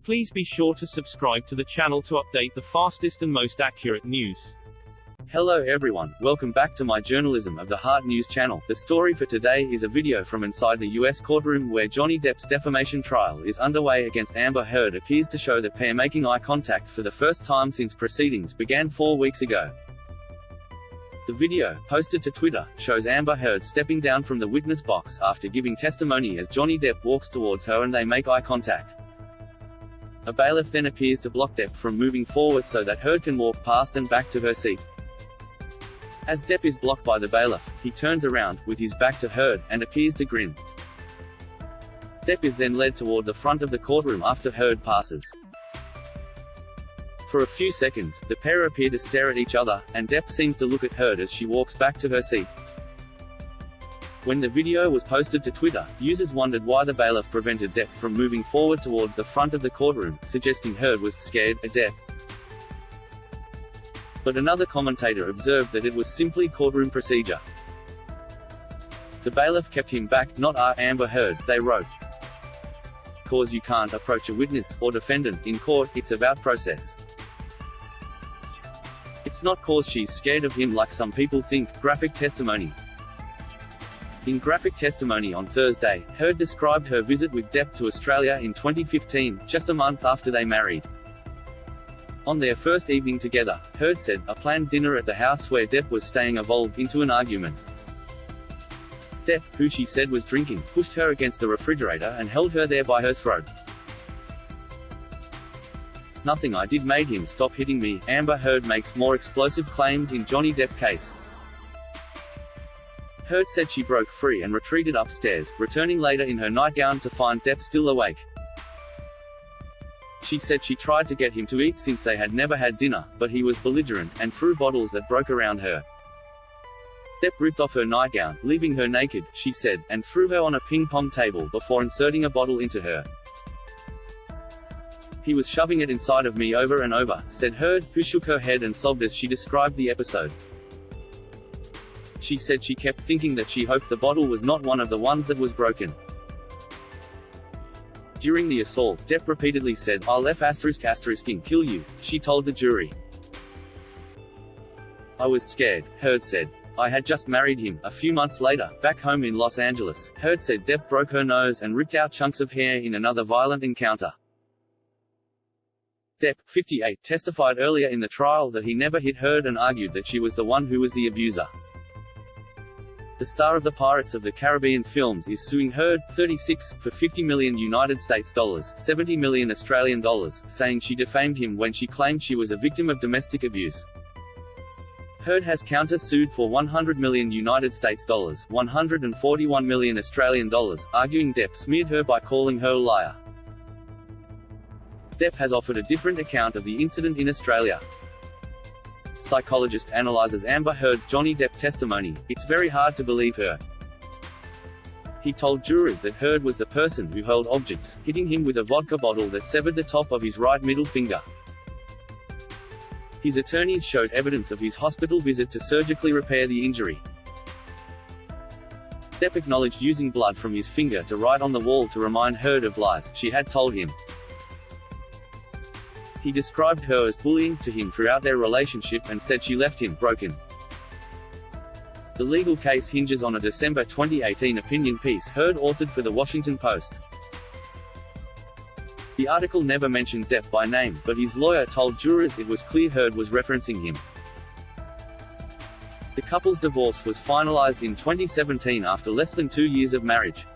Please be sure to subscribe to the channel to update the fastest and most accurate news. Hello everyone, welcome back to my journalism of the Heard News channel. The story for today is a video from inside the US courtroom where Johnny Depp's defamation trial is underway against Amber Heard. Appears to show the pair making eye contact for the first time since proceedings began 4 weeks ago. The video, posted to Twitter, shows Amber Heard stepping down from the witness box after giving testimony as Johnny Depp walks towards her and they make eye contact. A bailiff then appears to block Depp from moving forward so that Heard can walk past and back to her seat. As Depp is blocked by the bailiff, he turns around, with his back to Heard, and appears to grin. Depp is then led toward the front of the courtroom after Heard passes. For a few seconds, the pair appear to stare at each other, and Depp seems to look at Heard as she walks back to her seat. When the video was posted to Twitter, users wondered why the bailiff prevented Depp from moving forward towards the front of the courtroom, suggesting Heard was scared of Depp. But another commentator observed that it was simply courtroom procedure. The bailiff kept him back, not Amber Heard, they wrote. Cause you can't approach a witness, or defendant, in court, it's about process. It's not cause she's scared of him like some people think. Graphic testimony. In graphic testimony on Thursday, Heard described her visit with Depp to Australia in 2015, just a month after they married. On their first evening together, Heard said, a planned dinner at the house where Depp was staying evolved into an argument. Depp, who she said was drinking, pushed her against the refrigerator and held her there by her throat. Nothing I did made him stop hitting me. Amber Heard makes more explosive claims in Johnny Depp case. Heard said she broke free and retreated upstairs, returning later in her nightgown to find Depp still awake. She said she tried to get him to eat since they had never had dinner, but he was belligerent, and threw bottles that broke around her. Depp ripped off her nightgown, leaving her naked, she said, and threw her on a ping-pong table before inserting a bottle into her. He was shoving it inside of me over and over, said Heard, who shook her head and sobbed as she described the episode. She said she kept thinking that she hoped the bottle was not one of the ones that was broken. During the assault, Depp repeatedly said, I'll ****ing kill you, she told the jury. I was scared, Heard said. I had just married him. A few months later, back home in Los Angeles, Heard said Depp broke her nose and ripped out chunks of hair in another violent encounter. Depp, 58, testified earlier in the trial that he never hit Heard and argued that she was the one who was the abuser. The star of the Pirates of the Caribbean films is suing Heard, 36, for $50 million $70 million Australian dollars, saying she defamed him when she claimed she was a victim of domestic abuse. Heard has counter-sued for $100 million $141 million Australian dollars, arguing Depp smeared her by calling her a liar. Depp has offered a different account of the incident in Australia. Psychologist analyzes Amber Heard's Johnny Depp testimony. It's very hard to believe her. He told jurors that Heard was the person who hurled objects, hitting him with a vodka bottle that severed the top of his right middle finger. His attorneys showed evidence of his hospital visit to surgically repair the injury. Depp acknowledged using blood from his finger to write on the wall to remind Heard of lies she had told him. He described her as bullying to him throughout their relationship and said she left him broken. The legal case hinges on a December 2018 opinion piece Heard authored for The Washington Post. The article never mentioned Depp by name, but his lawyer told jurors it was clear Heard was referencing him. The couple's divorce was finalized in 2017 after less than 2 years of marriage.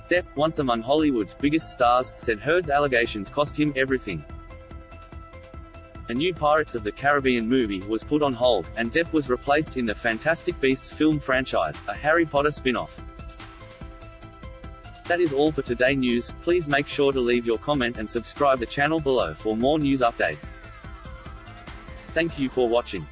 Depp, once among Hollywood's biggest stars, said Heard's allegations cost him everything. A new Pirates of the Caribbean movie was put on hold, and Depp was replaced in the Fantastic Beasts film franchise, a Harry Potter spin-off. That is all for today news. Please make sure to leave your comment and subscribe the channel below for more news update. Thank you for watching.